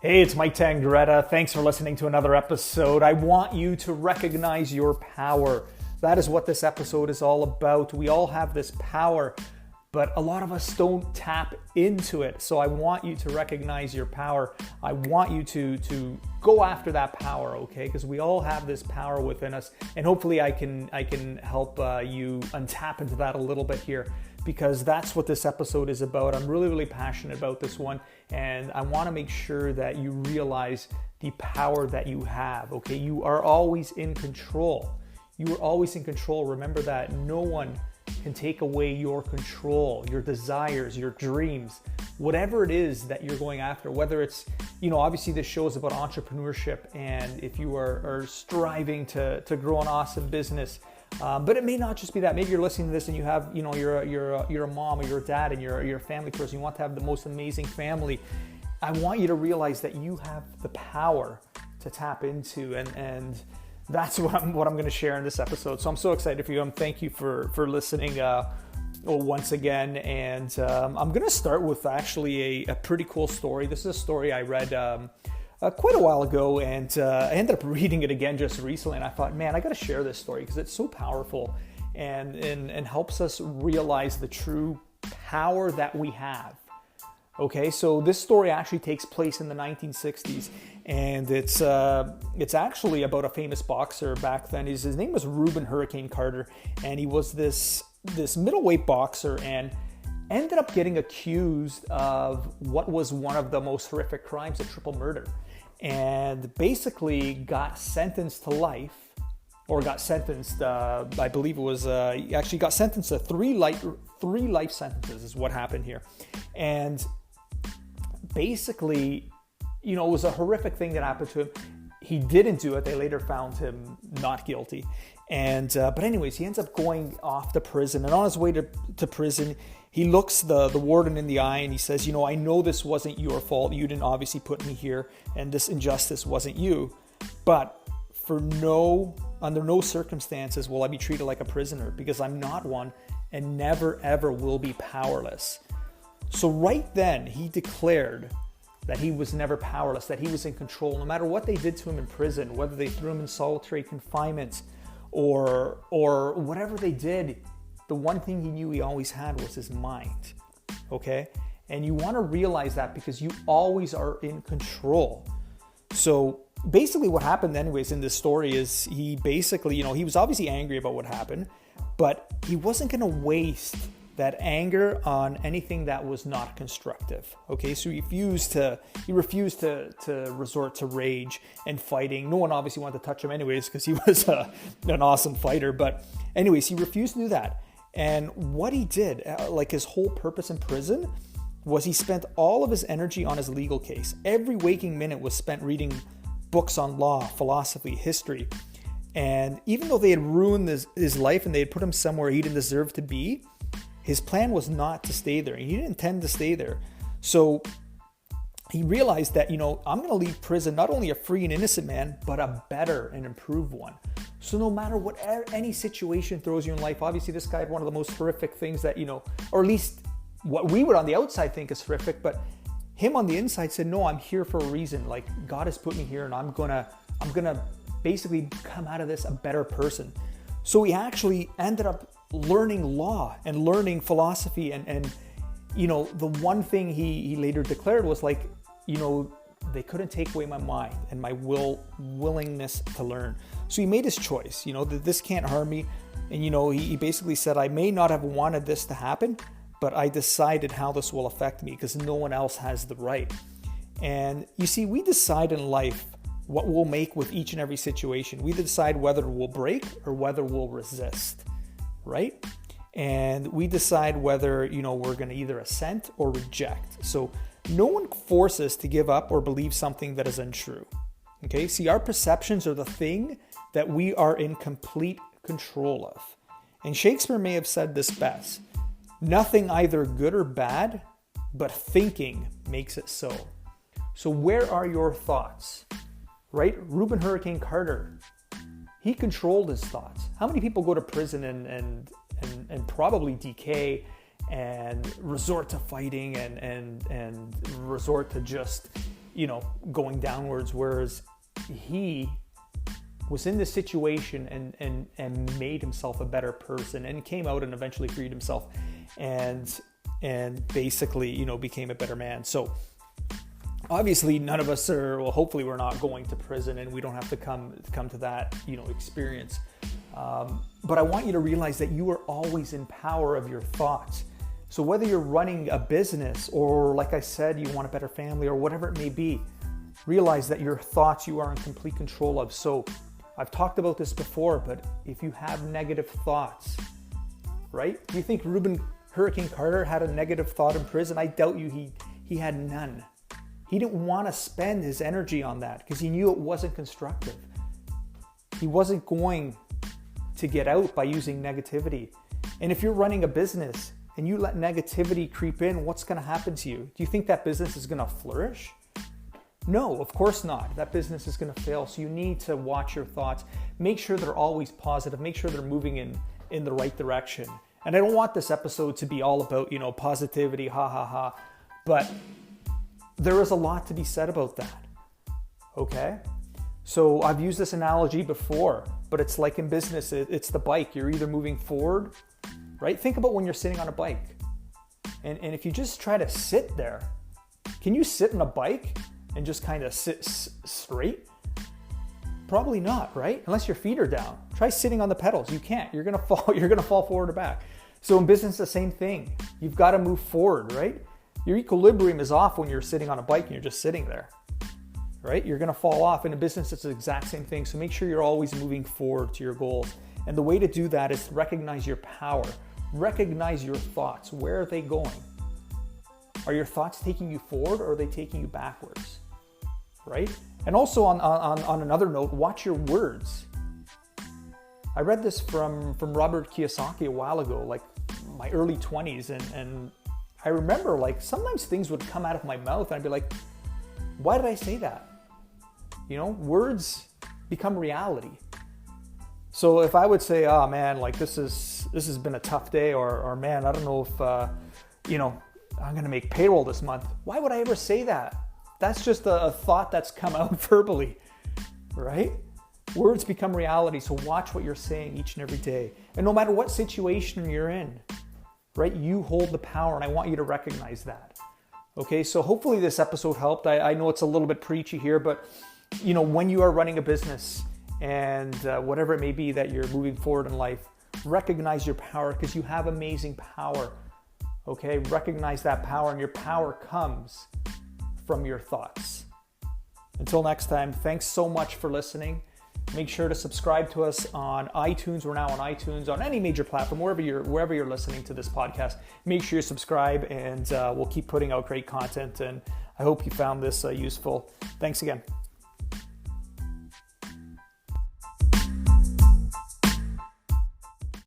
Hey, it's Mike Tangreda. Thanks for listening to another episode. I want you to recognize your power. That is what this episode is all about. We all have this power, but a lot of us don't tap into it. So I want you to recognize your power. I want you to go after that power, okay? Because we all have this power within us, and hopefully I can help you untap into that a little bit here, because that's what this episode is about. I'm really passionate about this one, and I want to make sure that you realize the power that you have, okay? You are always in control. You are always in control. Remember that. No one can take away your control, your desires, your dreams, whatever it is that you're going after, whether it's, obviously this show is about entrepreneurship, and if you are striving to grow an awesome business, but it may not just be that. Maybe you're listening to this and you have, you're a mom or you're a dad and you're a family person. You want to have the most amazing family. I want you to realize that you have the power to tap into, and that's what I'm going to share in this episode. So I'm so excited for you. Thank you for listening once again. And I'm going to start with actually a pretty cool story. This is a story I read quite a while ago, and I ended up reading it again just recently, and I thought, man, I got to share this story because it's so powerful and helps us realize the true power that we have. Okay, so this story actually takes place in the 1960s, and it's actually about a famous boxer back then. His name was Rubin Hurricane Carter, and he was this middleweight boxer, and ended up getting accused of what was one of the most horrific crimes, a triple murder, and basically got sentenced to life, or got sentenced, I believe it was, he actually got sentenced to three life sentences is what happened here. And basically, it was a horrific thing that happened to him. He didn't do it. They later found him not guilty. And but anyways, he ends up going off to prison. And on his way to prison, he looks the warden in the eye and he says, I know this wasn't your fault. You didn't obviously put me here, and this injustice wasn't you. But under no circumstances will I be treated like a prisoner, because I'm not one and never ever will be powerless. So right then, he declared that he was never powerless, that he was in control. No matter what they did to him in prison, whether they threw him in solitary confinement or whatever they did, the one thing he knew he always had was his mind, okay? And you want to realize that, because you always are in control. So basically what happened anyways in this story is he basically, he was obviously angry about what happened, but he wasn't going to waste that anger on anything that was not constructive. Okay, so he refused to resort to rage and fighting. No one obviously wanted to touch him anyways, because he was an awesome fighter. But anyways, he refused to do that. And what he did, like his whole purpose in prison, was he spent all of his energy on his legal case. Every waking minute was spent reading books on law, philosophy, history. And even though they had ruined his life and they had put him somewhere he didn't deserve to be, his plan was not to stay there. He didn't intend to stay there. So he realized that, I'm going to leave prison not only a free and innocent man, but a better and improved one. So no matter what any situation throws you in life, obviously this guy had one of the most horrific things that, or at least what we would on the outside think is horrific, but him on the inside said, no, I'm here for a reason. Like, God has put me here, and I'm gonna basically come out of this a better person. So he actually ended up learning law and learning philosophy, and the one thing he later declared was like, they couldn't take away my mind and my willingness to learn. So he made his choice, that this can't harm me. And he basically said, I may not have wanted this to happen, but I decided how this will affect me, because no one else has the right. And you see, we decide in life what we'll make with each and every situation. We decide whether we'll break or whether we'll resist, right? And we decide whether, we're going to either assent or reject. So no one forces to give up or believe something that is untrue. Okay, see, our perceptions are the thing that we are in complete control of. And Shakespeare may have said this best: nothing either good or bad, but thinking makes it so. So where are your thoughts? Right? Rubin Hurricane Carter, he controlled his thoughts. How many people go to prison and probably decay and resort to fighting and resort to just, going downwards, whereas he was in this situation and made himself a better person and came out and eventually freed himself and basically, became a better man. So obviously none of us hopefully we're not going to prison and we don't have to come to that, experience. But I want you to realize that you are always in power of your thoughts. So whether you're running a business or, like I said, you want a better family or whatever it may be, realize that your thoughts you are in complete control of. So I've talked about this before, but if you have negative thoughts, right? Do you think Rubin Hurricane Carter had a negative thought in prison? I doubt you he had none. He didn't want to spend his energy on that because he knew it wasn't constructive. He wasn't going to get out by using negativity. And if you're running a business and you let negativity creep in, what's going to happen to you? Do you think that business is going to flourish? No, of course not. That business is going to fail. So you need to watch your thoughts. Make sure they're always positive. Make sure they're moving in the right direction. And I don't want this episode to be all about, positivity, ha ha ha. But there is a lot to be said about that. Okay? So I've used this analogy before, but it's like in business, it's the bike. You're either moving forward, right? Think about when you're sitting on a bike. And if you just try to sit there, can you sit on a bike and just kind of sit straight? Probably not, right? Unless your feet are down. Try sitting on the pedals. You can't. You're going to fall. You're going to fall forward or back. So in business, the same thing. You've got to move forward, right? Your equilibrium is off when you're sitting on a bike and you're just sitting there, right? You're going to fall off. In a business, it's the exact same thing. So make sure you're always moving forward to your goals. And the way to do that is to recognize your power. Recognize your thoughts. Where are they going? Are your thoughts taking you forward or are they taking you backwards? Right? And also on another note, watch your words. I read this from Robert Kiyosaki a while ago, like my early 20s. And I remember sometimes things would come out of my mouth and I'd be like, why did I say that? Words become reality. So if I would say, oh man, this has been a tough day, or man, I don't know if, I'm going to make payroll this month. Why would I ever say that? That's just a thought that's come out verbally, right? Words become reality. So watch what you're saying each and every day. And no matter what situation you're in, right? You hold the power, and I want you to recognize that. Okay, so hopefully this episode helped. I know it's a little bit preachy here, but when you are running a business and whatever it may be that you're moving forward in life, recognize your power because you have amazing power. Okay, recognize that power, and your power comes from your thoughts. Until next time, thanks so much for listening. Make sure to subscribe to us on iTunes. We're now on iTunes, on any major platform, wherever you're listening to this podcast. Make sure you subscribe, and we'll keep putting out great content. And I hope you found this useful. Thanks again.